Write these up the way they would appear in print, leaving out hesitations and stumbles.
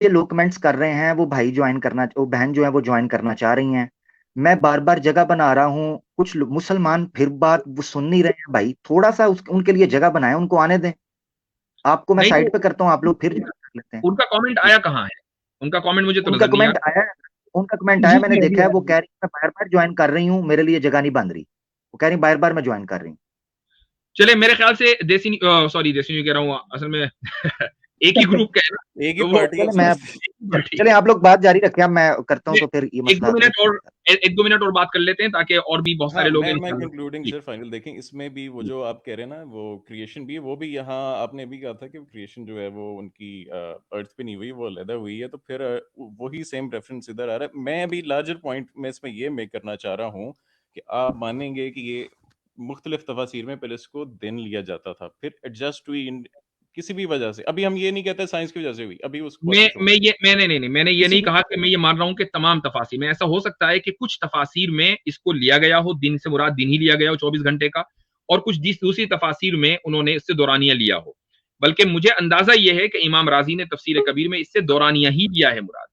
ये लोग कमेंट्स कर रहे हैं, वो भाई ज्वाइन करना, वो बहन जो है वो ज्वाइन करना चाह रही हैं। मैं बार बार जगह बना रहा हूँ, कुछ मुसलमान फिर बात वो सुन नहीं रहे हैं। भाई थोड़ा सा उनके लिए जगह बनाए, उनको आने दें। आपको मैं नहीं साइड तो पे करता हूँ, आप लोग फिर ज्वाइन कर लेते हैं। उनका कमेंट जी, आया कहाँ है? उनका कमेंट मुझे तो उनका नजर नहीं आ कमेंट रहा। आया है। उनका कमेंट आया, जी मैंने जी, देखा अभी है। आ वो रही कह रही है मैं बार बार ज्वाइन कर रही हूँ, मेरे लिए जगह नहीं बन रही। वो कह रही बार बार मैं ज्वाइन कर रही हूँ। चले मेरे ख्याल से देसी सॉरी देसी नहीं कह रहा हूँ असल में एक ही ग्रुप का है ना, एक ही तो वो पार्टी है चले उसमें। पार्टी चले आप लोग बात जारी रखें, अब मैं करता हूँ ये तो फिर ये एक मसला दो जो है मिनट और सॉल्व एक दो मिनट और बात कर लेते हैं ताकि और भी बहुत हाँ, सारे लोग हैं मैं इंशाल्लाह। कंक्लूडिंग जी सर फाइनल देखें इसमें भी वो जी जो आप कह रहे हैं ना वो क्रिएशन भी वो भी यहाँ आपने भी कहा था कि क्रिएशन जो है वो उनकी अर्थ पे नहीं हुई, वो अलहदा हुई है, तो फिर वही सेम रेफरेंस इधर आ रहा है। मैं अभी लार्जर पॉइंट में इसमें ये मेक करना चाह रहा हूँ कि आप मानेंगे कि ये मुख्तलिफ तफासिर में पहले इसको दिन लिया जाता था, फिर एडजस्ट हुई किसी भी वजह से। अभी हम ये नहीं कहते साइंस की वजह से हुई, अभी उस बात को छोड़ें। मैंने नहीं मैंने ये किसी नहीं भी कहा कि मैं ये मान रहा हूं कि तमाम तफासिर में ऐसा हो सकता है कि कुछ तफासिर में इसको लिया गया हो, दिन से मुराद दिन ही लिया गया हो 24 घंटे का, और कुछ दूसरी तफासिर में उन्होंने इससे दौरानिया लिया हो। बल्कि मुझे अंदाजा यह है कि इमाम राजी ने तफसीर कबीर में इससे दौरानिया ही लिया है मुराद।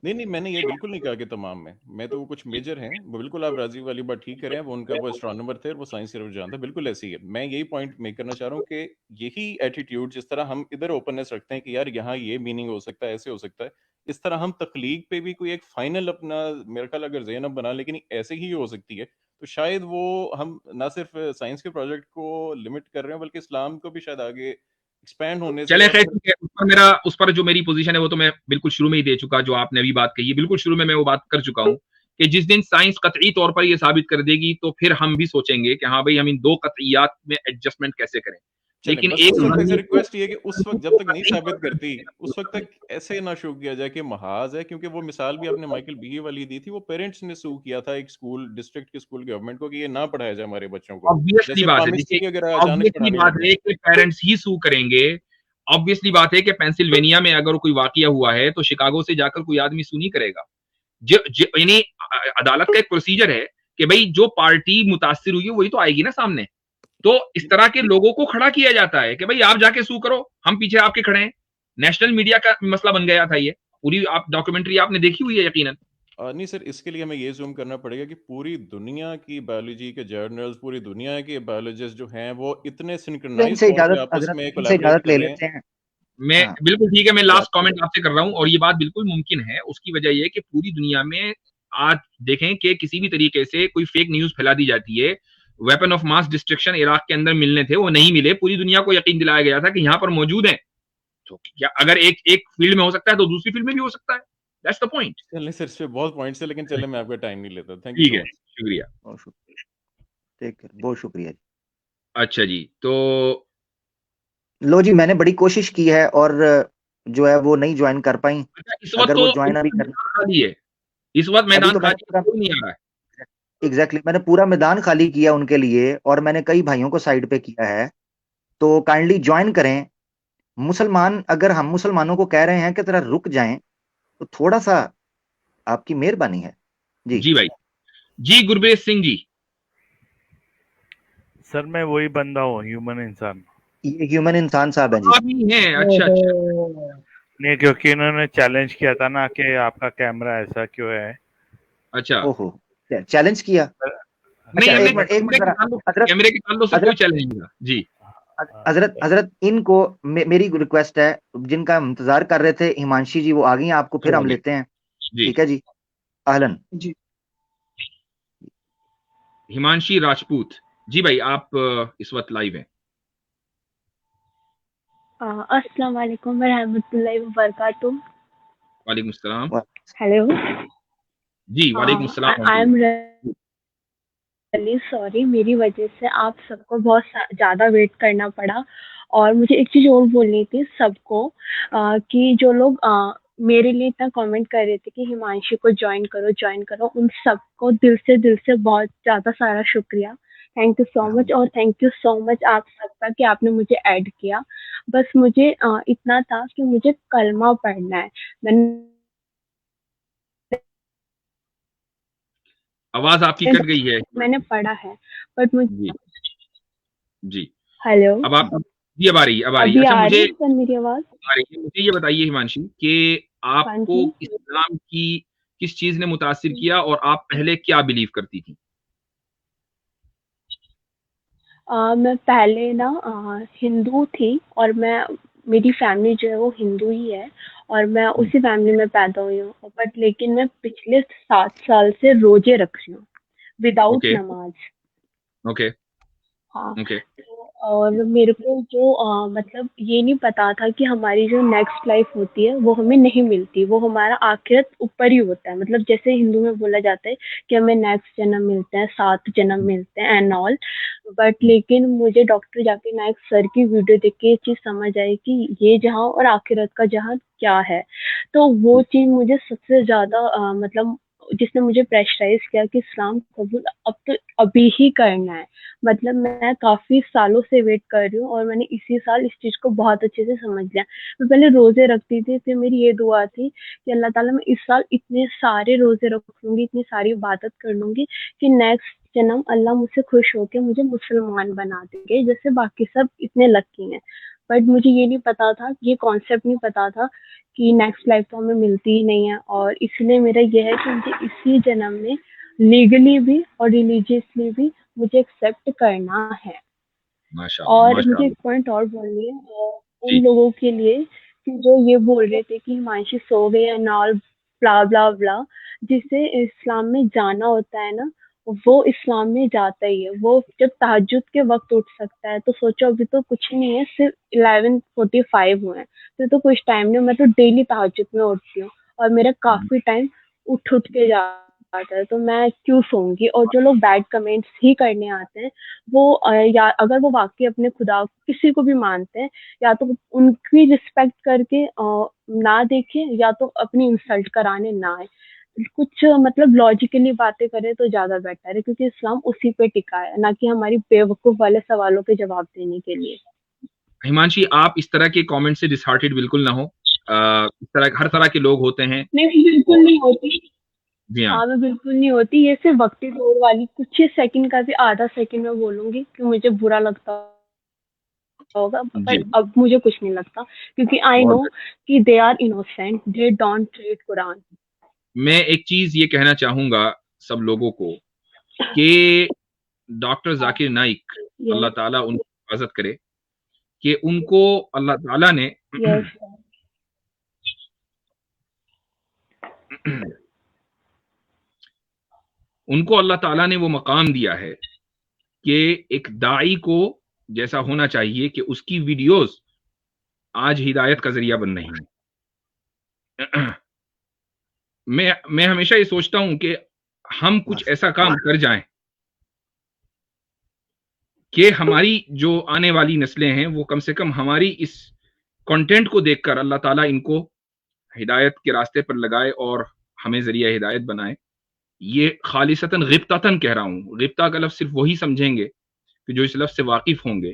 नहीं नहीं, मैंने ये बिल्कुल नहीं कहा कि तमाम में, मैं तो वो कुछ मेजर हैं वो बिल्कुल, आप राजी वाली बात ठीक करें, वो उनका वो एस्ट्रोनॉमर थे और वो साइंस सिर्फ जानता है, बिल्कुल ऐसी है। मैं यही पॉइंट मेक करना चाह रहा हूँ कि यही एटीट्यूड, जिस तरह हम इधर ओपननेस रखते हैं कि यार यहाँ ये मीनिंग हो सकता है, ऐसे हो सकता है, इस तरह हम तख्लीक पे भी कोई एक फाइनल अपना, मेरे ख्याल अगर ज़हन अब बना, लेकिन ऐसे ही हो सकती है, तो शायद वो हम ना सिर्फ साइंस के प्रोजेक्ट को लिमिट कर रहे हैं बल्कि इस्लाम को भी शायद आगे एक्सपैंड होने से चले या खैर फिर। ठीक है, उस पर जो मेरी पोजीशन है वो तो मैं बिल्कुल शुरू में ही दे चुका, जो आपने अभी बात कही है बिल्कुल शुरू में मैं वो बात कर चुका हूं कि जिस दिन साइंस कतई तौर पर ये साबित कर देगी तो फिर हम भी सोचेंगे कि हाँ भाई हम इन दो कतईयात में एडजस्टमेंट कैसे करें। चले लेकिन बस एक उस वक्त ऐसे जहनी को रिक्वेस्ट ये कि उस वक्त जब दो तक नहीं कतई तौर साबित पर करती उस वक्त तक ऐसे ना शो किया जाए कि महाज है, क्योंकि वो मिसाल भी आपने माइकल बी वाली दी थी, वो पेरेंट्स ने सू किया था एक स्कूल डिस्ट्रिक्ट के स्कूल गवर्नमेंट को कि ये ना पढ़ाया जाए हमारे बच्चों को, ऑब्वियसली जैसे बात है, पामिस्ट्री देखिए की अगर अचानक ऑब्वियसली पढ़ाने बात लग है जाए। कि पेरेंट्स ही सू करेंगे। ऑब्वियसली बात है कि पेंसिल्वेनिया में अगर कोई वाकया हुआ है तो शिकागो से जाकर कोई आदमी सू नहीं करेगा। यानी अदालत का एक प्रोसीजर है कि भाई जो पार्टी मुतासिर हुई है वही तो आएगी ना सामने। तो इस तरह के लोगों को खड़ा किया जाता है कि भाई आप जाके सू करो, हम पीछे आपके खड़े हैं। नेशनल मीडिया का मसला बन गया था ये। पूरी आप डॉक्यूमेंट्री आपने देखी हुई है यकीनन। नहीं सर, इसके लिए हमें ये जूम करना पड़ेगा कि पूरी दुनिया की बायोलॉजी के जर्नल्स, पूरी दुनिया के बायोलॉजिस्ट जो हैं वो इतने तो सिंक्रोनाइज इनसे तौर पे इजाजत, आपस हजरत में इनसे कोलैबोरेट इजाजत कर ले रहे हैं। लेते हैं। मैं हाँ, बिल्कुल ठीक है, मैं लास्ट इजाजत। कमेंट आपसे कर रहा हूं और ये बात बिल्कुल मुमकिन है। उसकी वजह यह है कि पूरी दुनिया में आज देखें कि किसी भी तरीके से कोई फेक न्यूज फैला दी जाती है। Weapon of mass destruction Iraq के अंदर मिलने थे, वो नहीं मिले। पूरी दुनिया को यकीन दिलाया गया था कि यहां पर मौजूद है। तो क्या अगर एक एक फील्ड में हो सकता है तो दूसरी फील्ड में भी हो सकता है। That's the point. चलिए सर, इस पे बहुत पॉइंट्स है, लेकिन चले मैं आपका टाइम नहीं लेता, थैंक यू ठीक सो है, मच। शुक्रिया। बहुत शुक्रिया, टेक केयर, बहुत शुक्रिया। अच्छा जी, तो लो जी, मैंने बड़ी कोशिश की है और जो है वो नहीं ज्वाइन कर पाई। अच्छा इस वक्त अगर तो वो ज्वाइन अभी कर, मैदान खाली है। इस वक्त अभी मैदान तो मैंने खाली है, पूरा, कोई नहीं आ रहा है। एग्जैक्टली मैंने पूरा मैदान खाली किया उनके लिए, और मैंने कई भाइयों को साइड पे किया है। तो काइंडली ज्वाइन करें। मुसलमान, अगर हम मुसलमानों को कह रहे हैं कि जरा रुक जाएं, तो थोड़ा सा आपकी मेहरबानी है जी। जी भाई। जी गुरप्रीत सिंह जी। सर मैं वही बंदा हूँ, ह्यूमन इंसान। ये ह्यूमन इंसान साहब हैं जी। आप ही हैं? अच्छा अच्छा। ओहो, नहीं, क्योंकि इन्होंने चैलेंज किया था ना कि आपका कैमरा ऐसा क्यों है। अच्छा ओहो, चैलेंज किया। नहीं, अच्छा हमने एक मिनट, एक मिनट जरा, हजरत, कैमरे के ताल्लुक से कोई हजरत, चैलेंज नहीं था जी। हजरत, हजरत इनको मेरी रिक्वेस्ट है, जिनका हम इंतजार कर रहे थे, हिमांशी जी वो आ गई हैं, आपको फिर जो आ हम गई लेते हैं। जी। ठीक है जी, अहलन। जी हिमांशी राजपूत। जी भाई, आप इस वक्त लाइव हैं। अस्सलाम वालेकुम वरहमतुल्लाहि वबरकातुह। वालेकुम सलाम। हेलो। जी वालेकुम सलाम आई एम रहमतुल्लाह। रियली सॉरी, मेरी वजह से आप सबको बहुत ज़्यादा वेट करना पड़ा। और मुझे एक चीज़ और बोलनी थी सबको, कि जो लोग मेरे लिए इतना कमेंट कर रहे थे कि हिमांशी को ज्वाइन करो, उन सबको दिल से बहुत ज़्यादा सारा शुक्रिया। थैंक यू सो मच, और थैंक यू सो मच आप सबका कि आपने मुझे ऐड किया। बस मुझे इतना था कि मुझे कलमा पढ़ना है। मैंने आवाज आपकी कट गई है। मैंने पढ़ा है, बट मुझे। जी जी। हेलो। अब आप, जी अब आ रही है, अब आ रही है। अभी अच्छा आ रही मुझे है सर मेरी आवाज़? आ रही है। मुझे ये बताइए हिमांशी कि हाँ आपको जी। इस्लाम की किस चीज ने मुतासिर किया और आप पहले क्या बिलीव करती थी? मैं पहले ना हिंदू थी, और मेरी फैमिली जो है वो हिंदू ही है, और मैं उसी फैमिली में पैदा हुई हूँ, बट लेकिन मैं पिछले 7 साल से रोजे रख रही हूँ विदाउट ओके, नमाज। ओके, हाँ। ओके। तो और मेरे को जो मतलब ये नहीं पता था कि हमारी जो नेक्स्ट लाइफ होती है वो हमें नहीं मिलती, वो हमारा आखिरत ऊपर ही होता है। मतलब जैसे हिंदू में बोला जाता है कि हमें नेक्स्ट जन्म मिलते हैं, 7 जन्म मिलते हैं एंड ऑल। बट लेकिन मुझे डॉक्टर जाकिर नाइक सर की वीडियो देख के ये चीज़ समझ आई कि ये जहाँ और आखिरत का जहाँ क्या है। तो वो चीज़ मुझे सबसे ज़्यादा मतलब जिसने मुझे प्रेशराइज किया कि इस्लाम कबूल अब तो अभी ही करना है। मतलब मैं काफ़ी सालों से वेट कर रही हूँ, और मैंने इसी साल इस चीज़ को बहुत अच्छे से समझ लिया। मैं पहले रोज़े रखती थी, फिर मेरी ये दुआ थी कि अल्लाह ताला मैं इस साल इतने सारे रोज़े रख लूँगी, इतनी सारी इबादत कर लूँगी कि नेक्स्ट जन्म अल्लाह मुझसे खुश होके मुझे मुसलमान बना देंगे, जैसे बाकी सब इतने लकी हैं। बट मुझे ये नहीं पता था, ये कॉन्सेप्ट नहीं पता था कि नेक्स्ट लाइफ तो हमें मिलती ही नहीं है, और इसलिए मेरा ये है कि मुझे इसी जन्म में लीगली भी और रिलीजियसली भी मुझे एक्सेप्ट करना है। माशाल्लाह, और मुझे एक माशाल्लाह। पॉइंट और बोलनी है उन जी, लोगों के लिए कि जो ये बोल रहे थे कि हिमांशी सो गए एंड ऑल, ब्ला ब्ला ब्ला। जिसे इस्लाम में जाना होता है ना, वो इस्लाम में जाता ही है। वो जब तहज्जुद के वक्त उठ सकता है, तो सोचो अभी तो कुछ नहीं है, सिर्फ 11:45 हुए हैं, तो कुछ टाइम नहीं। मैं तो डेली तहज्जुद में उठती हूँ, और मेरा काफी टाइम उठ उठ के जाता है, तो मैं क्यों सोऊंगी। और जो लोग बैड कमेंट्स ही करने आते हैं, वो या अगर वो वाकई अपने खुदा किसी को भी मानते हैं, या तो उनकी रिस्पेक्ट करके ना देखें, या तो अपनी इंसल्ट कराने ना आए। कुछ मतलब लॉजिकली बातें करें तो ज्यादा बेटर है, क्योंकि इस्लाम उसी पे टिका है, ना कि हमारी बेवकूफ वाले सवालों के जवाब देने के लिए। हिमांशी, आप इस तरह के कमेंट से डिसहार्टेड बिल्कुल ना हो। इस तरह हर तरह के लोग होते हैं। नहीं, बिल्कुल और नहीं होती। जी हाँ, हाँ, मैं बिल्कुल नहीं होती, ये सिर्फ वक्ती दौर वाली कुछ ही सेकंड का भी आधा सेकंड में बोलूंगी कि मुझे बुरा लगता होगा, जी, पर अब मुझे कुछ नहीं लगता, क्योंकि आई बहुत नो बढ़िया। कि they are innocent, they don't read Quran. मैं एक चीज ये कहना चाहूंगा सब लोगों को कि डॉक्टर जाकिर नाइक, अल्लाह यस। ताला उनकी हिफाजत करे, कि उनको अल्लाह ताला ने यस। उनको अल्लाह ताला ने वो मकाम दिया है कि एक दाई को जैसा होना चाहिए कि उसकी वीडियोस आज हिदायत का जरिया बन रही हैं। मैं हमेशा ये सोचता हूं कि हम कुछ बस ऐसा काम कर जाएं कि हमारी जो आने वाली नस्लें हैं वो कम से कम हमारी इस कंटेंट को देखकर अल्लाह ताला इनको हिदायत के रास्ते पर लगाए और हमें जरिया हिदायत बनाए। ये खालिसतन गिब्तातन कह रहा हूँ। गिब्ता का लफ्ज़ सिर्फ वही समझेंगे कि जो इस लफ्ज़ से वाकिफ होंगे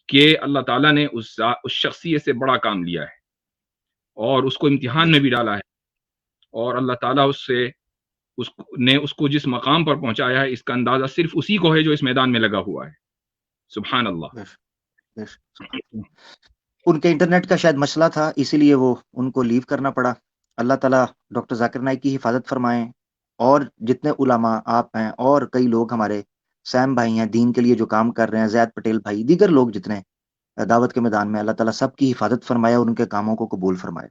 कि अल्लाह ताला ने उस शख्सियत से बड़ा काम लिया है और उसको इम्तिहान में भी डाला है, और अल्लाह ताला उसको जिस मकाम पर पहुंचाया है, इसका अंदाजा सिर्फ उसी को है जो इस मैदान में लगा हुआ है। सुभान अल्लाह। बस बस उनके इंटरनेट का शायद मसला था, इसीलिए वो उनको लीव करना पड़ा। अल्लाह ताला डॉक्टर जाकिर नाइक की हिफाजत फरमाएं, और जितने उलामा आप हैं और कई लोग हमारे सैम भाई हैं दीन के लिए जो काम कर रहे हैं, जैद पटेल भाई, दीगर लोग जितने दावत के मैदान में, अल्लाह ताला सबकी हिफाजत फरमाए और उनके कामों को कबूल फरमाए।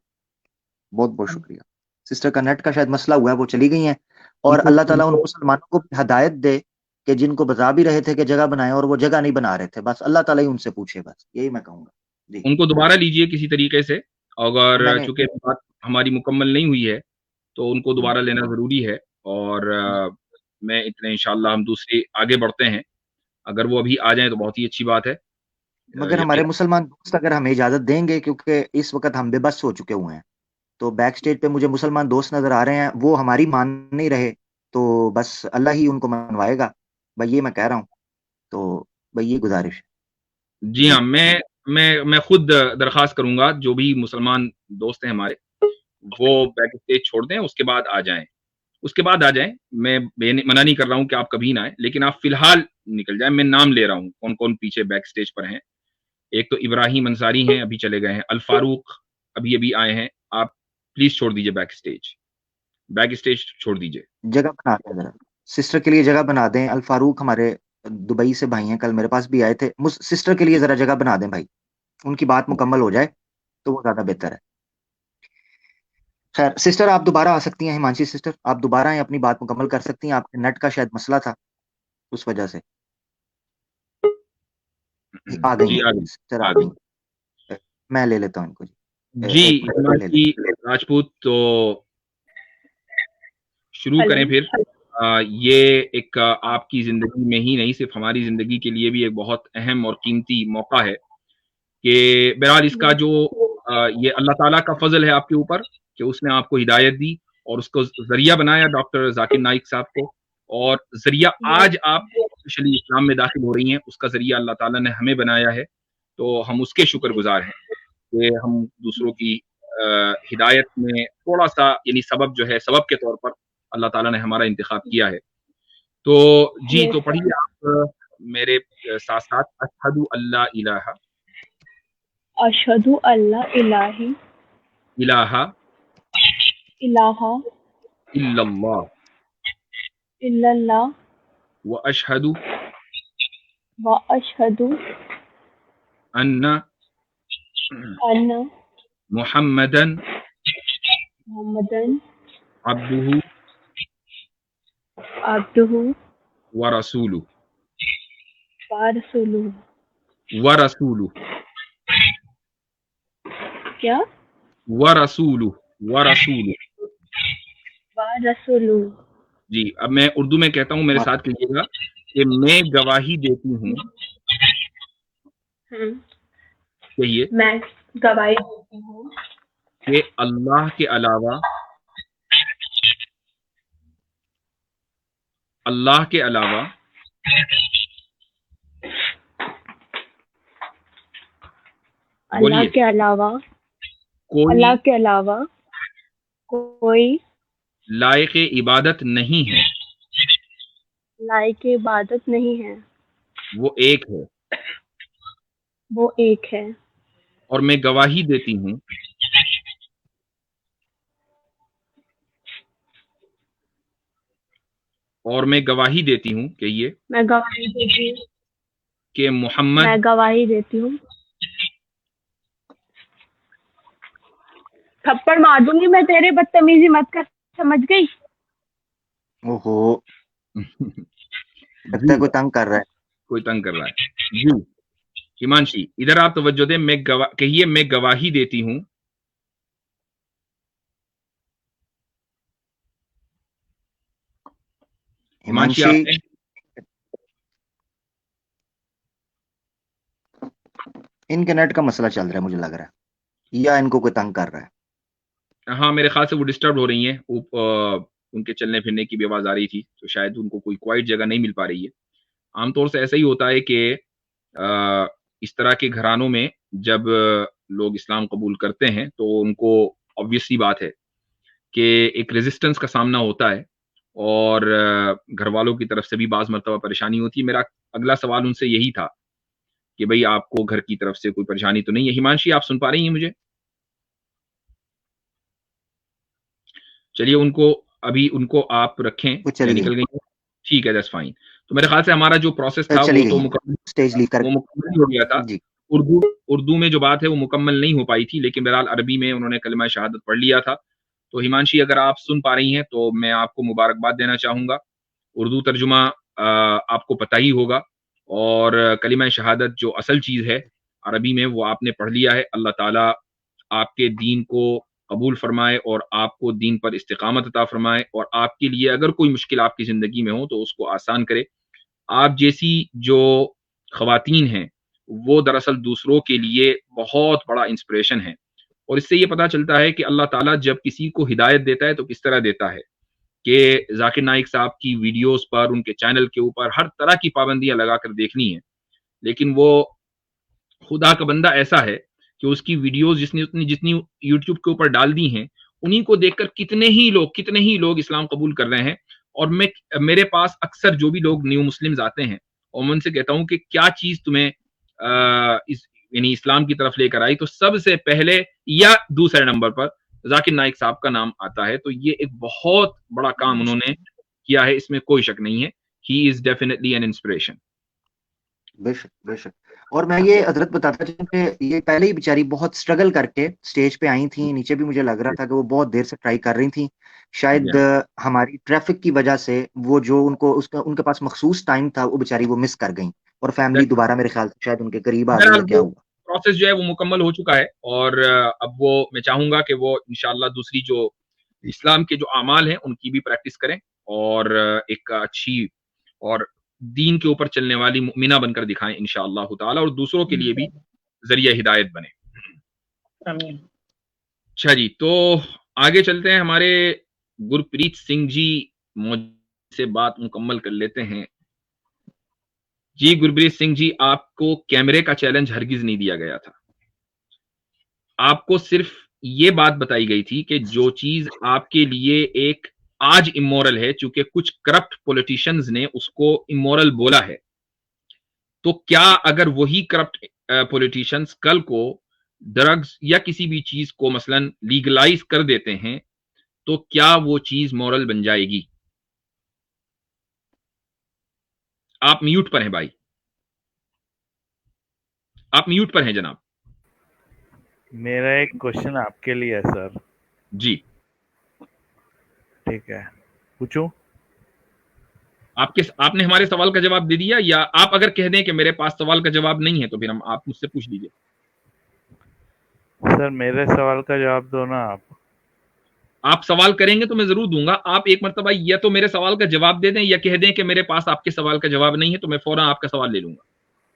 बहुत बहुत शुक्रिया। सिस्टर का नेट का शायद मसला हुआ है, वो चली गई हैं, और अल्लाह ताला उन मुसलमानों को भी हदायत दे कि जिनको बता भी रहे थे कि जगह बनाए और वो जगह नहीं बना रहे थे, बस अल्लाह ताला ही उनसे पूछे, बस यही मैं कहूंगा जी। उनको दोबारा लीजिए किसी तरीके से, अगर मैंने चूंकि बात हमारी मुकम्मल नहीं हुई है तो उनको हम्म, दोबारा लेना ज़रूरी है। और मैं इतने इंशाल्लाह हम दूसरे आगे बढ़ते हैं। अगर वो अभी आ जाएँ तो बहुत ही अच्छी बात है। मगर हमारे यकीन मुसलमान दोस्त अगर हमें इजाज़त देंगे, क्योंकि इस वक़्त हम बेबस हो चुके हुए हैं, तो बैक स्टेज पे मुझे मुसलमान दोस्त नज़र आ रहे हैं, वो हमारी मान नहीं रहे, तो बस अल्लाह ही उनको मनवाएगा। भाई ये मैं कह रहा हूँ, तो भाई ये गुज़ारिश है। जी हाँ, जी, मैं खुद दरख्वास्त करूँगा जो भी मुसलमान दोस्त हैं हमारे, वो बैक स्टेज छोड़ दें, उसके बाद आ जाएँ। उसके बाद आ जाएँ, मैं मना नहीं कर रहा हूँ कि आप कभी ना आएँ, लेकिन आप फ़िलहाल निकल जाएँ। मैं नाम ले रहा हूँ, कौन-कौन पीछे बैक स्टेज पर हैं। एक तो इब्राहिम अंसारी हैं, अभी चले गए हैं। अल फारूक अभी-अभी आए हैं। आप प्लीज छोड़ दीजिए बैक स्टेज छोड़ दीजिए। जगह बना दें जरा, सिस्टर के लिए जगह बना दें। अल फारूक हमारे दुबई से भाई हैं, कल मेरे पास भी आए थे। सिस्टर के लिए जरा जगह बना दें भाई, उनकी बात मुकम्मल हो जाए तो वो ज्यादा बेहतर है। खैर सिस्टर, आप दोबारा आ सकती हैं। हिमांशी सिस्टर, आप दोबारा आए, अपनी बात मुकम्मल कर सकती हैं। आपके नेट का शायद मसला था, उस वजह से आ गई जी हैं सिस्टर, आ गई हैं। मैं ले लेता हूँ इनको जी। जी एक मिनट ले हिमांशी लेता राजपूत, तो शुरू हेलो। करें फिर। ये एक आपकी जिंदगी में ही नहीं, सिर्फ हमारी जिंदगी के लिए भी एक बहुत अहम और कीमती मौका है कि बहरहाल इसका जो ये अल्लाह ताला का फजल है आपके ऊपर कि उसने आपको हिदायत दी और उसको जरिया बनाया डॉक्टर जाकिर नाइक साहब को, और जरिया आज आप स्पेशली इस्लाम में दाखिल हो रही हैं, उसका जरिया अल्लाह ताला ने हमें बनाया है। तो हम उसके शुक्रगुजार हैं कि हम दूसरों की हिदायत में थोड़ा सा, यानी सबब जो है, सबब के तौर पर अल्लाह ताला ने हमारा इंतखाब किया है। तो जी, तो पढ़िए आप मेरे साथ साथ, अशहदु अल्ला इलाहा अशहदु अल्ला इलाही इलाहा इलाहा इल्लल्लाह इल्लल्लाह व अशहदु व अशहदु अन्ना अन्ना मुहम्मदन मुहम्मदन अब्दुहु अब्दुहु व रसूलुहु व रसूलुहु। व रसूलुहु क्या? व रसूलुहु व रसूलुहु। व रसूलुहु। जी, अब मैं उर्दू में कहता हूँ, मेरे साथ कहिएगा कि मैं गवाही देती हूँ। कहिए। मैं गवाही देती हूँ कि अल्लाह के अलावा अल्लाह के अलावा अल्लाह बोलिए, के अलावा कोई अल्लाह के अलावा कोई लायक इबादत नहीं है, लायक इबादत नहीं है, वो एक है। वो एक है। और मैं गवाही देती हूँ और मैं गवाही देती हूँ कि ये मैं गवाही देती हूँ कि मोहम्मद मैं गवाही देती हूँ। थप्पड़ मार दूंगी मैं तेरे, बदतमीजी मत कर, समझ गई? ओहो, लगता है कोई तंग कर रहा है। कोई तंग कर रहा है जी। हिमांशी, इधर आप तवज्जो दें। कहिए, मैं गवाही देती हूँ। हिमांशी, हिमांशी, इनके नेट का मसला चल रहा है मुझे लग रहा है, या इनको कोई तंग कर रहा है। हाँ, मेरे ख्याल से वो डिस्टर्ब हो रही हैं। उनके चलने फिरने की भी आवाज आ रही थी, तो शायद उनको कोई क्वाइट जगह नहीं मिल पा रही है। आमतौर से ऐसा ही होता है कि इस तरह के घरानों में जब लोग इस्लाम कबूल करते हैं तो उनको ऑब्वियस सी बात है कि एक रेजिस्टेंस का सामना होता है, और घर वालों की तरफ से भी बाज़ मर्तबा परेशानी होती है। मेरा अगला सवाल उनसे यही था कि भई आपको घर की तरफ से कोई परेशानी तो नहीं है? हिमांशी, आप सुन पा रही हैं मुझे? चलिए, उनको आप रखें वो या चली निकल गई, गई हैं? ठीक है, दैट्स फाइन। तो मेरे ख्याल से हमारा जो प्रोसेस था चली वो गई तो हैं, स्टेज लीव कर मुकम्मल ही हो गया था। जी। उर्दू में जो बात है वो मुकम्मल नहीं हो पाई थी, लेकिन बहरहाल अरबी में उन्होंने कलिमा शहादत पढ़ लिया था। तो हिमांशी, अगर आप सुन पा रही हैं तो मैं आपको मुबारकबाद देना चाहूँगा। उर्दू तर्जुमा आपको पता ही होगा, और कलिमा शहादत जो असल चीज़ है अरबी में, वो आपने पढ़ लिया है। अल्लाह ताला आपके दीन को कबूल फरमाए और आपको दीन पर इस्तिकामत अता फरमाए, और आपके लिए अगर कोई मुश्किल आपकी ज़िंदगी में हो तो उसको आसान करे। आप जैसी जो ख़वातीन हैं, वो दरअसल दूसरों के लिए बहुत बड़ा इंस्पिरेशन है, और इससे ये पता चलता है कि अल्लाह ताला जब किसी को हिदायत देता है तो किस तरह देता है। कि जाकिर नाइक साहब की वीडियोस पर, उनके चैनल के ऊपर हर तरह की पाबंदियां लगाकर देखनी है, लेकिन वो खुदा का बंदा ऐसा है कि उसकी वीडियोस जितनी जितनी यूट्यूब के ऊपर डाल दी हैं, उन्हीं को देखकर कितने ही लोग इस्लाम कबूल कर रहे हैं। और मेरे पास अक्सर जो भी लोग न्यू मुस्लिम्स आते हैं, और मैं उनसे कहता हूँ कि क्या चीज तुम्हें इस यानी इस्लाम की तरफ लेकर आई, तो सबसे पहले या दूसरे नंबर पर जाकिर नाइक साहब का नाम आता है। तो ये एक बहुत बड़ा काम उन्होंने किया है, इसमें कोई शक नहीं है। He is definitely an inspiration. बेशक बेशक। और मैं ये हजरत बताता चलूं कि ये पहले ही बेचारी बहुत स्ट्रगल करके स्टेज पे आई थी, नीचे भी मुझे लग रहा था कि वो बहुत देर से ट्राई कर रही थी। शायद हमारी ट्रैफिक की वजह से वो जो उनको उसका उनके पास मखसूस टाइम था वो बेचारी वो मिस कर गई, और फैमिली दोबारा मेरे ख्याल से शायद उनके करीब आ गई बहरहाल या क्या वो हुआ। प्रोसेस जो है वो मुकम्मल हो चुका है, और अब वो मैं चाहूंगा कि वो इंशाल्लाह दूसरी जो इस्लाम के जो अमाल हैं उनकी भी प्रैक्टिस करें, और एक अच्छी और दीन के ऊपर चलने वाली मुमिना बनकर दिखाएं इंशाअल्लाह ताला, और दूसरों के लिए भी जरिया हिदायत बने। अच्छा जी, तो आगे चलते हैं। हमारे गुरप्रीत सिंह जी से बात मुकम्मल कर लेते हैं। जी गुरप्रीत सिंह जी, आपको कैमरे का चैलेंज हरगिज नहीं दिया गया था। आपको सिर्फ ये बात बताई गई थी कि जो चीज आपके लिए एक आज इमोरल है, चूंकि कुछ करप्ट पॉलिटिशियंस ने उसको इमोरल बोला है, तो क्या अगर वही करप्ट पॉलिटिशियंस कल को ड्रग्स या किसी भी चीज को मसलन लीगलाइज कर देते हैं, तो क्या वो चीज मॉरल बन जाएगी? आप म्यूट पर हैं भाई, आप म्यूट पर हैं जनाब। मेरा एक क्वेश्चन आपके लिए है सर। जी ठीक है, पूछूं? आपने हमारे सवाल का जवाब दे दिया, या आप अगर कह दें कि मेरे पास सवाल का जवाब नहीं है तो फिर आप मुझसे पूछ लीजिए। सर मेरे सवाल का जवाब दो ना आप सवाल करेंगे तो मैं जरूर दूंगा। आप एक मरतबा या तो मेरे सवाल का जवाब दे दें, या कह दें कि मेरे पास आपके सवाल का जवाब नहीं है, तो मैं फौरन आपका सवाल ले लूंगा।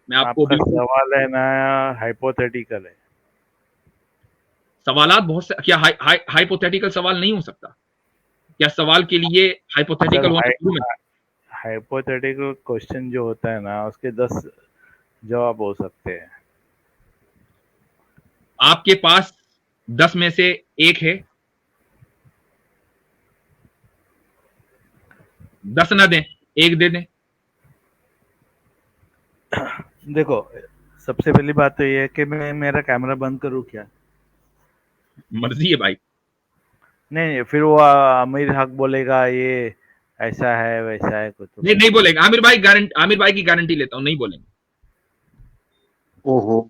मैं आपको आपका सवाल है ना हाइपोथेटिकल है। सवालात बहुत से, क्या हाइपोथेटिकल सवाल नहीं हो सकता? क्या सवाल के लिए हाइपोथेटिकल होना जरूरी है? हाइपोथेटिकल क्वेश्चन जो होता है ना उसके 10 जवाब हो सकते हैं। आपके पास 10 में से एक है, 10 ना दें, एक दे दें। देखो, सबसे पहली बात तो ये है कि मैं मेरा कैमरा बंद करूं क्या? मर्जी है भाई। नहीं, फिर वो आमिर हक बोलेगा ये ऐसा है वैसा है कुछ। नहीं बोलेंगे आमिर भाई की गारंटी लेता हूं, नहीं बोलेंगे। ओहो,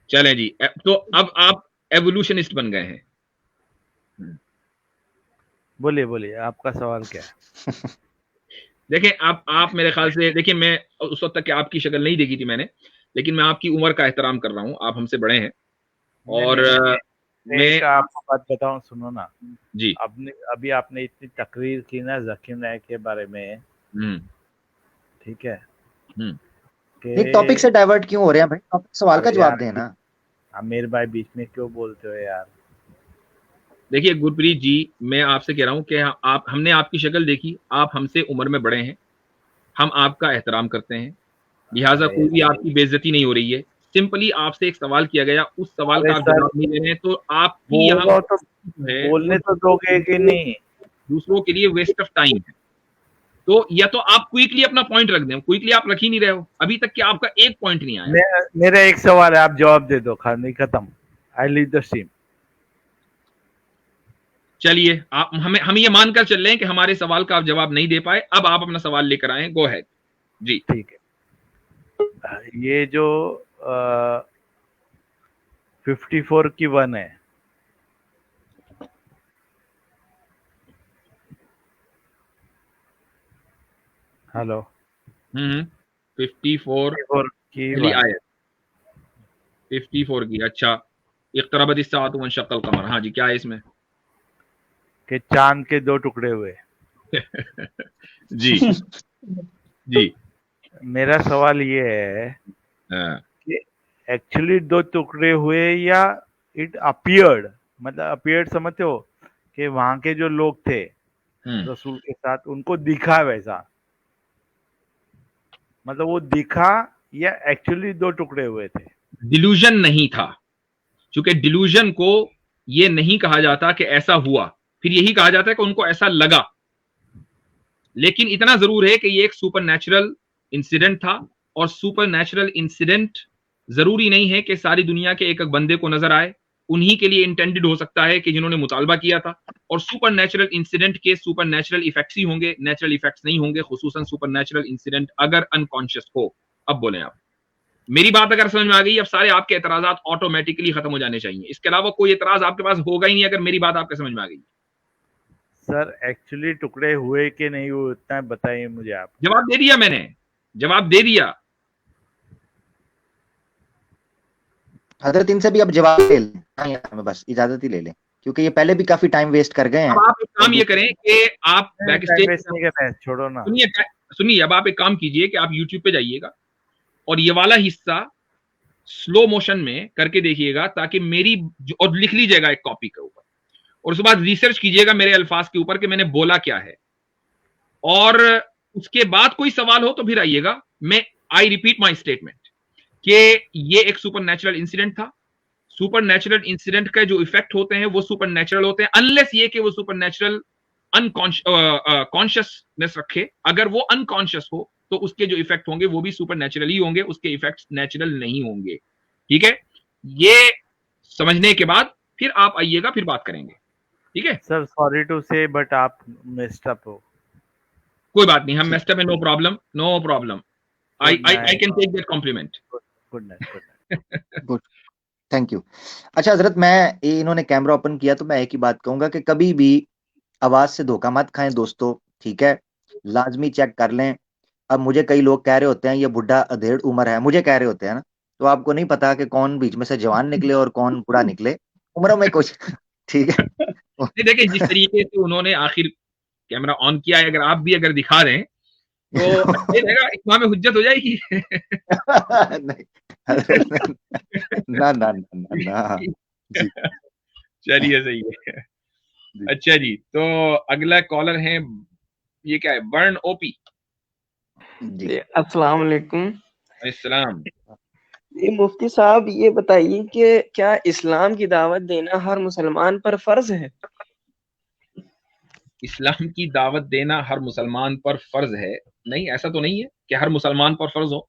चलें जी, तो अब आप एवोल्यूशनिस्ट बन गए हैं। बोलिए बोलिए, आपका सवाल क्या है? देखें, आप मेरे ख्याल से, देखिए मैं उस वक्त तक आपकी शक्ल नहीं देखी थी मैंने, लेकिन मैं आपकी उम्र का एहतराम कर रहा हूं, आप हमसे बड़े हैं। और मैं आपको बात बताऊं, सुनो ना जी। अभी आपने इतनी तकरीर की ना जाकिर नाइक के बारे में, ठीक है, एक टॉपिक से डाइवर्ट क्यों हो रहे हैं भाई? टॉपिक सवाल का जवाब दें ना। आमिर भाई बीच में क्यों बोलते हो यार? देखिए गुरप्रीत जी, मैं आपसे कह रहा हूं कि हमने आपकी शक्ल देखी, आप हमसे उम्र में बड़े हैं, हम आपका एहतराम करते हैं, लिहाजा कोई भी आपकी बेइज्जती नहीं हो रही है। सिंपली आपसे एक सवाल किया गया, उस सवाल का आप जवाब नहीं दे रहे हैं, तो आपकी यहाँ तो बोलने तो दोगे कि नहीं? दूसरों के लिए वेस्ट ऑफ टाइम है। तो या तो आप क्विकली अपना पॉइंट रख दें, क्विकली आप रख ही नहीं रहे हो, अभी तक कि आपका एक पॉइंट नहीं आया। मेरा एक सवाल है, आप जवाब दे दो, खाने खत्म, आई लीव द स्ट्रीम। चलिए, आप हम ये मानकर चल रहे हैं कि हमारे सवाल का आप जवाब नहीं दे पाए, अब आप अपना सवाल लेकर आए, गो अहेड जी। ठीक है, ये जो 54 की 1 है, हेलो, 54 की आयत 54 की। अच्छा, इक़्तरबत इस्साअतु वंशक़्क़ल क़मर। हाँ जी, क्या है इसमें? कि चांद के 2 टुकड़े हुए। जी जी। मेरा सवाल ये है कि एक्चुअली 2 टुकड़े हुए या इट अपीयर्ड, मतलब अपीयर्ड समझते हो कि वहां के जो लोग थे रसूल के साथ, उनको दिखा वैसा, मतलब वो दिखा या एक्चुअली 2 टुकड़े हुए थे? डिल्यूजन नहीं था, क्योंकि डिल्यूजन को ये नहीं कहा जाता कि ऐसा हुआ, फिर यही कहा जाता है कि उनको ऐसा लगा। लेकिन इतना जरूर है कि ये एक सुपर नेचुरल इंसिडेंट था, और सुपर नेचुरल इंसिडेंट जरूरी नहीं है कि सारी दुनिया के एक एक बंदे को नजर आए, उन्हीं के लिए इंटेंडेड हो सकता है कि जिन्होंने मुतालबा किया था। और सुपर नेचुरल इंसिडेंट के सुपर नेचुरल इफेक्ट्स ही होंगे, नेचुरल इफेक्ट्स नहीं होंगे, खुसूसन सुपर नेचुरल इंसिडेंट अगर अनकॉन्शियस हो। अब बोलें आप, मेरी बात अगर समझ में आ गई, अब सारे आपके एतराजात ऑटोमेटिकली खत्म हो जाने चाहिए। इसके अलावा कोई एतराज आपके पास होगा ही नहीं अगर मेरी बात आपके समझ में आ गई। सर एक्चुअली टुकड़े हुए कि नहीं हुए उतना बताइए मुझे आप। जवाब दे दिया मैंने, जवाब दे दिया। हजरत इनसे भी अब जवाब ले लें, बस इजाजत ही ले लें, क्योंकि ये पहले भी काफी टाइम वेस्ट कर गए हैं। अब आप एक काम ये करें कि आप बैक स्टेज छोड़ो ना, सुनिए, अब आप एक काम कीजिए कि आप यूट्यूब पे जाइएगा और ये वाला हिस्सा स्लो मोशन में करके देखिएगा, ताकि मेरी, और लिख लीजिएगा एक कॉपी के ऊपर, और उसके बाद रिसर्च कीजिएगा मेरे अल्फाज के ऊपर कि मैंने बोला क्या है, और उसके बाद कोई सवाल हो तो फिर आइएगा। आई रिपीट माई स्टेटमेंट कि ये एक सुपर नेचुरल इंसिडेंट था। सुपर नेचुरल इंसिडेंट का जो इफेक्ट होते हैं वो सुपर नेचुरल होते हैं, अनलेस ये कि वो सुपर नेचुरल कॉन्शियसनेस रखे। अगर वो अनकॉन्शियस हो तो उसके जो इफेक्ट होंगे वो भी सुपर नेचुरल ही होंगे, उसके इफेक्ट्स नेचुरल नहीं होंगे। ठीक है, ये समझने के बाद फिर आप आइएगा, फिर बात करेंगे। ठीक है sir, sorry to say but आप मेस्ड अप हो। कोई बात नहीं, हम मेस्ड अप है, no problem, no problem. I can take that compliment. Good night. Good, thank you. अच्छा हजरत, मैं इन्होंने कैमरा ओपन किया तो मैं एक ही बात कहूंगा कि कभी भी आवाज से धोखा मत खाएं दोस्तों, ठीक है? लाजमी चेक कर लें। अब मुझे कई लोग कह रहे होते हैं ये बुढ़ा अधेड़ उम्र है, मुझे कह रहे होते हैं ना, तो आपको नहीं पता कि कौन बीच में से जवान निकले और कौन बुढ़ा निकले, उम्र में कुछ ठीक है। देखिए, जिस तरीके से उन्होंने आखिर कैमरा ऑन किया है, अगर आप भी अगर दिखा दें तो अच्छा रहेगा, इमाम हुज्जत हो जाएगी। नहीं, ना ना ना ना जी, चलिए सही है। अच्छा जी, तो अगला कॉलर है, ये क्या है, बर्न ओपी जी। अस्सलाम वालेकुम। अस्सलाम। ये मुफ्ती साहब, ये बताइए कि क्या इस्लाम की दावत देना हर मुसलमान पर फर्ज है? इस्लाम की दावत देना हर मुसलमान पर फर्ज है? नहीं, ऐसा तो नहीं है कि हर मुसलमान पर फर्ज हो।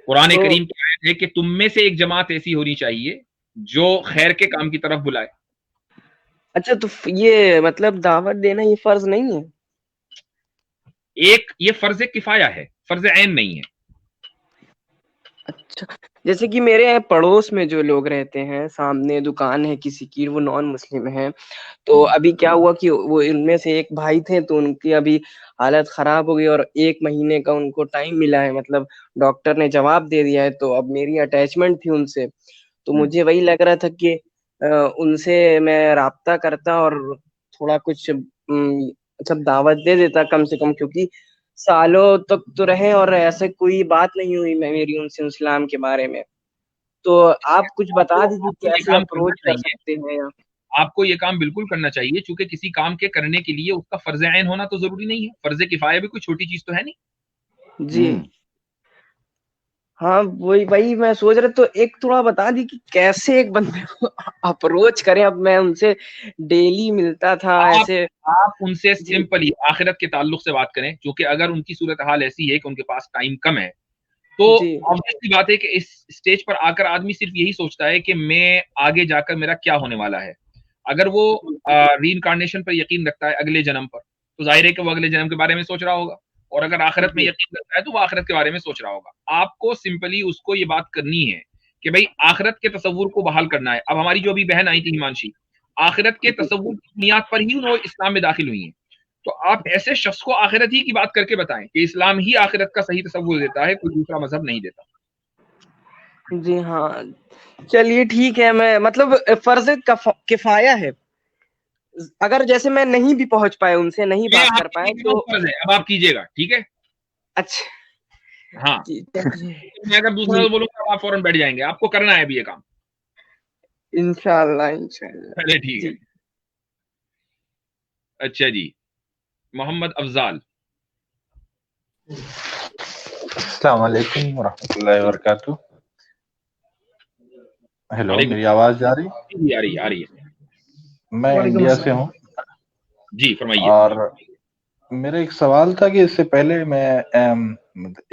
कुरान करीम की आयत है कि तुम में से एक जमात ऐसी होनी चाहिए जो खैर के काम की तरफ बुलाए। अच्छा, तो ये मतलब दावत देना ये फर्ज नहीं है? ये फर्ज किफाया है, फर्ज ऐन नहीं है। अच्छा, जैसे कि मेरे पड़ोस में जो लोग रहते हैं, सामने दुकान है किसी की, वो नॉन मुस्लिम है, तो अभी क्या हुआ कि वो इनमें से एक भाई थे, तो उनकी अभी हालत खराब हो गई और 1 महीने का उनको टाइम मिला है, मतलब डॉक्टर ने जवाब दे दिया है। तो अब मेरी अटैचमेंट थी उनसे, तो मुझे वही लग रहा था कि उनसे मैं राब्ता करता और थोड़ा कुछ मतलब दावत दे देता कम से कम, क्योंकि सालों तक तो रहे और ऐसे कोई बात नहीं हुई मेरी उनसे इस्लाम के बारे में। तो आप कुछ बता दीजिए कैसे अप्रोच कर सकते हैं? या आपको ये काम बिल्कुल करना चाहिए, क्योंकि किसी काम के करने के लिए उसका फर्ज ऐन होना तो जरूरी नहीं है। फर्ज किफाया भी कोई छोटी चीज तो है नहीं। जी हाँ, वही मैं सोच रहा, तो एक थोड़ा बता दी कि कैसे एक बंदे को अप्रोच करें। अब मैं उनसे डेली मिलता था ऐसे। आप उनसे सिंपली आखिरत के ताल्लुक से बात करें, क्योंकि अगर उनकी सूरत हाल ऐसी है कि उनके पास टाइम कम है, तो ऑब्वियसली बात है कि इस स्टेज पर आकर आदमी सिर्फ यही सोचता है कि मैं आगे जाकर मेरा क्या होने वाला है। अगर वो रीइंकार्नेशन पर यकीन रखता है, अगले जन्म पर, तो जाहिर है कि वो अगले जन्म के बारे में सोच रहा होगा, और अगर आखिरत में यकीन रखता है तो वो आखिरत के बारे में सोच रहा होगा। आपको सिंपली उसको ये बात करनी है कि भाई आखिरत के तसव्वुर को बहाल करना है। अब हमारी जो अभी बहन आई थी हिमांशी, आखिरत के तसव्वुर की बुनियाद पर ही उन्होंने इस्लाम में दाखिल हुई है। तो आप ऐसे शख्स को आखिरत ही की बात करके बताएं कि इस्लाम ही आखिरत का सही तसव्वुर देता है, कोई दूसरा मजहब नहीं देता। जी हाँ, चलिए ठीक है। मैं मतलब फर्ज किफाया है, अगर जैसे मैं नहीं भी पहुंच पाए उनसे, नहीं बात कर पाए तो अब आप कीजिएगा, ठीक है? अच्छा हाँ, मैं अगर दूसरा बोलूंगा आप फौरन बैठ जाएंगे। आपको करना है अभी ये काम। इंशाल्लाह। चलिए ठीक है। अच्छा जी, मोहम्मद अफजाल। अस्सलाम वालेकुम वरहमतुल्लाहि वबरकातुहू। हेलो, मेरी आवाज जा रही? आ रही है। मैं इंडिया से हूँ जी, फरमाइए। और मेरा एक सवाल था कि इससे पहले मैं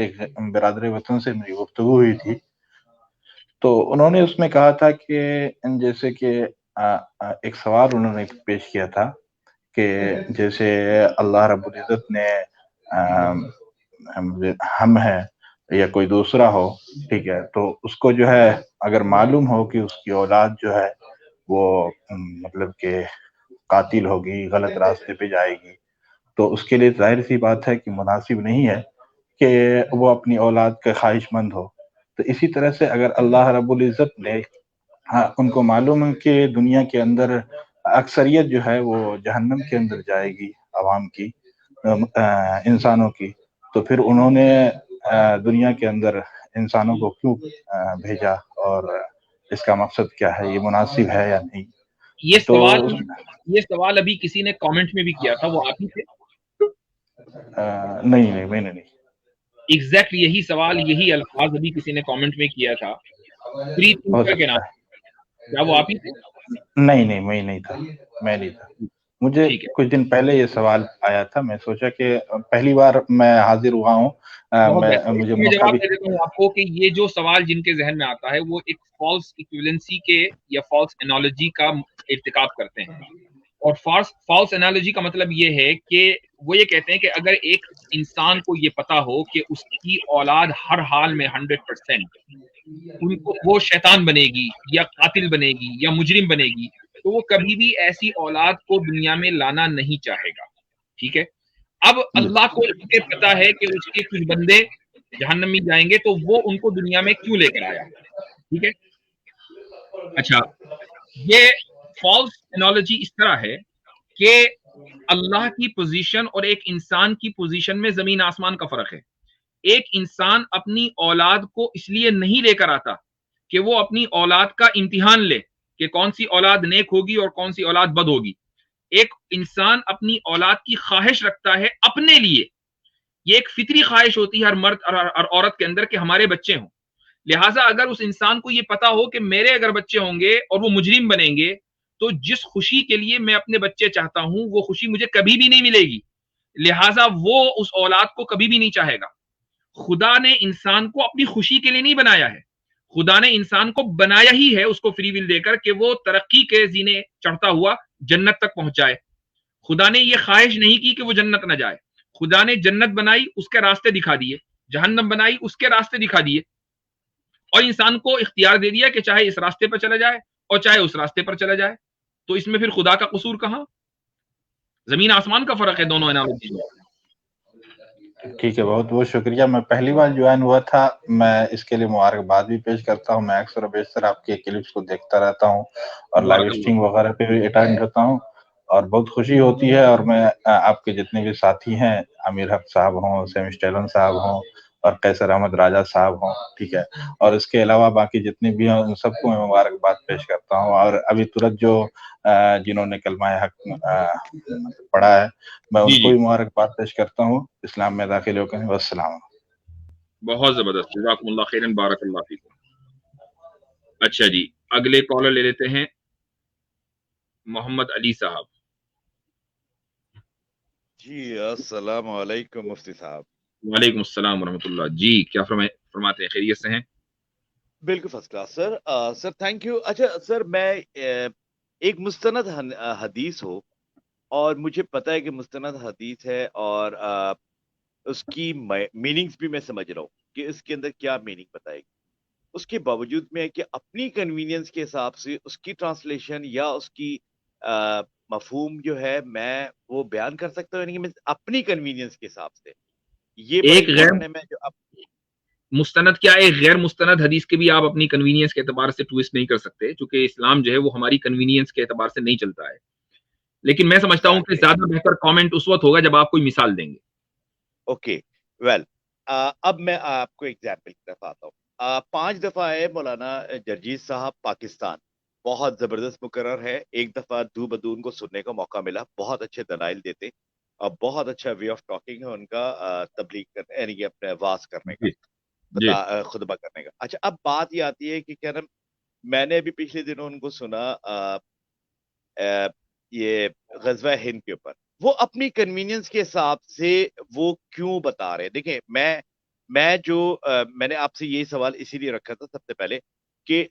एक बिरादर वतन से मेरी गुफ्तगू हुई थी, तो उन्होंने उसमें कहा था कि जैसे कि एक सवाल उन्होंने पेश किया था कि जैसे अल्लाह रब्बुल इज़्ज़त ने हम हैं या कोई दूसरा हो, ठीक है, तो उसको जो है अगर मालूम हो कि उसकी औलाद जो है वो मतलब कि कातिल होगी, गलत रास्ते पे जाएगी, तो उसके लिए ज़ाहिर-सी बात है कि मुनासिब नहीं है कि वो अपनी औलाद का ख़्वाहिशमंद हो। तो इसी तरह से अगर अल्लाह रब्बुल इज़्ज़त ने उनको मालूम है कि दुनिया के अंदर अक्सरियत जो है वो जहन्नम के अंदर जाएगी अवाम की, इंसानों की, तो फिर उन्होंने दुनिया के अंदर इंसानों को क्यों भेजा और इसका मकसद क्या है? ये मुनासिब है या नहीं? ये तो सवाल अभी किसी ने कमेंट में भी किया था, वो आप ही थे? नहीं, मैंने नहीं। एग्जैक्टली यही सवाल, यही अल्फाज अभी किसी ने कमेंट में किया था, फ्री हो थिंकर के नाम। सकता है। क्या वो आप ही थे? नहीं, मैं नहीं था, मैं नहीं था। मुझे ठीक है। कुछ दिन पहले ये सवाल आया था, मैं सोचा कि पहली बार मैं हाज़िर हुआ हूँ, बहुत मैं बेहतर। मुझे मैं मौका जवाब भी। दे देता हूँ आपको कि ये जो सवाल जिनके ज़हन में आता है, वो एक फ़ॉल्स इक्विवेलेंसी के या फ़ॉल्स एनालॉजी का इर्तिकाब करते हैं। और फ़ॉल्स एनालॉजी का मतलब ये है कि वो ये कहते हैं कि अगर एक इंसान को ये पता हो कि उसकी औलाद हर हाल में 100% उनको वो शैतान बनेगी या कातिल बनेगी या मुजरिम बनेगी, तो वो कभी भी ऐसी औलाद को दुनिया में लाना नहीं चाहेगा। ठीक है? अब अल्लाह को ये पता है कि उसके कुछ बंदे जहन्नम में जाएंगे, तो वो उनको दुनिया में क्यों लेकर आया? ठीक है? अच्छा, ये फॉल्स एनालॉजी इस तरह है कि अल्लाह की पोजीशन और एक इंसान की पोजीशन में जमीन आसमान का फर्क है। एक इंसान अपनी औलाद को इसलिए नहीं लेकर आता कि वो अपनी औलाद का इम्तिहान ले कि कौन सी औलाद नेक होगी और कौन सी औलाद बद होगी। एक इंसान अपनी औलाद की ख्वाहिश रखता है अपने लिए। ये एक फितरी ख्वाहिश होती है हर मर्द और औरत के अंदर कि हमारे बच्चे हों। लिहाजा अगर उस इंसान को ये पता हो कि मेरे अगर बच्चे होंगे और वो मुजरिम बनेंगे, तो जिस खुशी के लिए मैं अपने बच्चे चाहता हूं, वो खुशी मुझे कभी भी नहीं मिलेगी। लिहाजा वो उस औलाद को कभी भी नहीं चाहेगा। खुदा ने इंसान को अपनी खुशी के लिए नहीं बनाया है। खुदा ने इंसान को बनाया ही है उसको फ्री विल देकर कि वो तरक्की के जीने चढ़ता हुआ जन्नत तक पहुंच जाए। खुदा ने ये ख्वाहिश नहीं की कि वो जन्नत न जाए। खुदा ने जन्नत बनाई, उसके रास्ते दिखा दिए, जहन्नम बनाई, उसके रास्ते दिखा दिए, और इंसान को इख्तियार दे दिया कि चाहे इस रास्ते पर चला जाए और चाहे उस रास्ते पर चला जाए। तो इसमें फिर खुदा का कसूर कहां? जमीन आसमान का फर्क है दोनों एनालॉजी में। ठीक है, बहुत-बहुत शुक्रिया। मैं पहली बार जॉइन हुआ था, मैं इसके लिए मुबारकबाद भी पेश करता हूँ। मैं अक्सर और बेशतर आपके क्लिप्स को देखता रहता हूँ और लाइव स्ट्रीम वगैरह पे भी अटेंड होता हूँ और बहुत खुशी होती है। और मैं आपके जितने भी साथी हैं, आमिर हक साहब हों, सैम स्टेलन साहब हों और कैसर अहमद राजा साहब हों, ठीक है, और इसके अलावा बाकी जितने भी हैं, उन सबको मैं मुबारकबाद पेश करता हूँ। और अभी तुरंत जो जिन्होंने कलमा हक पढ़ा है, मैं जी उनको जी, भी मुबारकबाद पेश करता हूँ। इस्लाम में दाखिल होकर वस्सलाम। बहुत जबरदस्त, जज़ाकुमुल्लाह खैरन, बारकल्लाह फीकुम। अच्छा जी, अगले कॉलर ले लेते हैं, मोहम्मद अली साहब। जी अस्सलाम वालेकुम मुफ्ती साहब। वालेकुम अस्सलाम वरहमतुल्लाह। जी, क्या फरमाते हैं? खैरियत से हैं? बिल्कुल first class sir. Sir thank you. अच्छा सर, मैं एक मुस्तनद हदीस हो और मुझे पता है कि मुस्तनद हदीस है और उसकी मीनिंग्स भी मैं समझ रहा हूँ कि इसके अंदर क्या मीनिंग बताएगी। उसके बावजूद में कि अपनी कन्वीनियंस के हिसाब से उसकी ट्रांसलेशन या उसकी मफहूम जो है मैं वो बयान कर सकता हूँ, यानी कि मैं अपनी कन्वीनियंस के हिसाब से। ये बड़ा एक गैर इंपॉर्टेंट है। मैं जो मुस्तनद क्या, एक गैर मुस्तनद हदीस के भी आप अपनी कन्वीनियंस के एतबार से ट्विस्ट नहीं कर सकते, क्योंकि इस्लाम जो है वो हमारी कन्वीनियंस के एतबार से नहीं चलता है। लेकिन मैं समझता हूं कि एग्जैक्टली ज्यादा बेहतर कमेंट उस वक्त होगा जब आप कोई मिसाल देंगे। ओके वेल, अब मैं आपको एग्जाम्पल की तरफ आता हूँ। 5 दफा है मौलाना जरजीत साहब पाकिस्तान, बहुत जबरदस्त मुकर्रर है। एक दफा दू बदू उनको सुनने का मौका मिला, बहुत अच्छे दलाइल देते और बहुत अच्छा वे ऑफ टॉकिंग है उनका, तबलीग करने यानी कि अपने वाज करने का, जी जी खुतबा करने का। अच्छा, अब बात ये आती है कि क्या नाम, मैंने अभी पिछले दिनों उनको सुना अ, ये गजवा हिंद के ऊपर, वो अपनी कन्वीनियंस के हिसाब से वो क्यों बता रहे हैं। देखिए, मैं जो मैंने आपसे ये सवाल इसीलिए रखा था सबसे पहले कि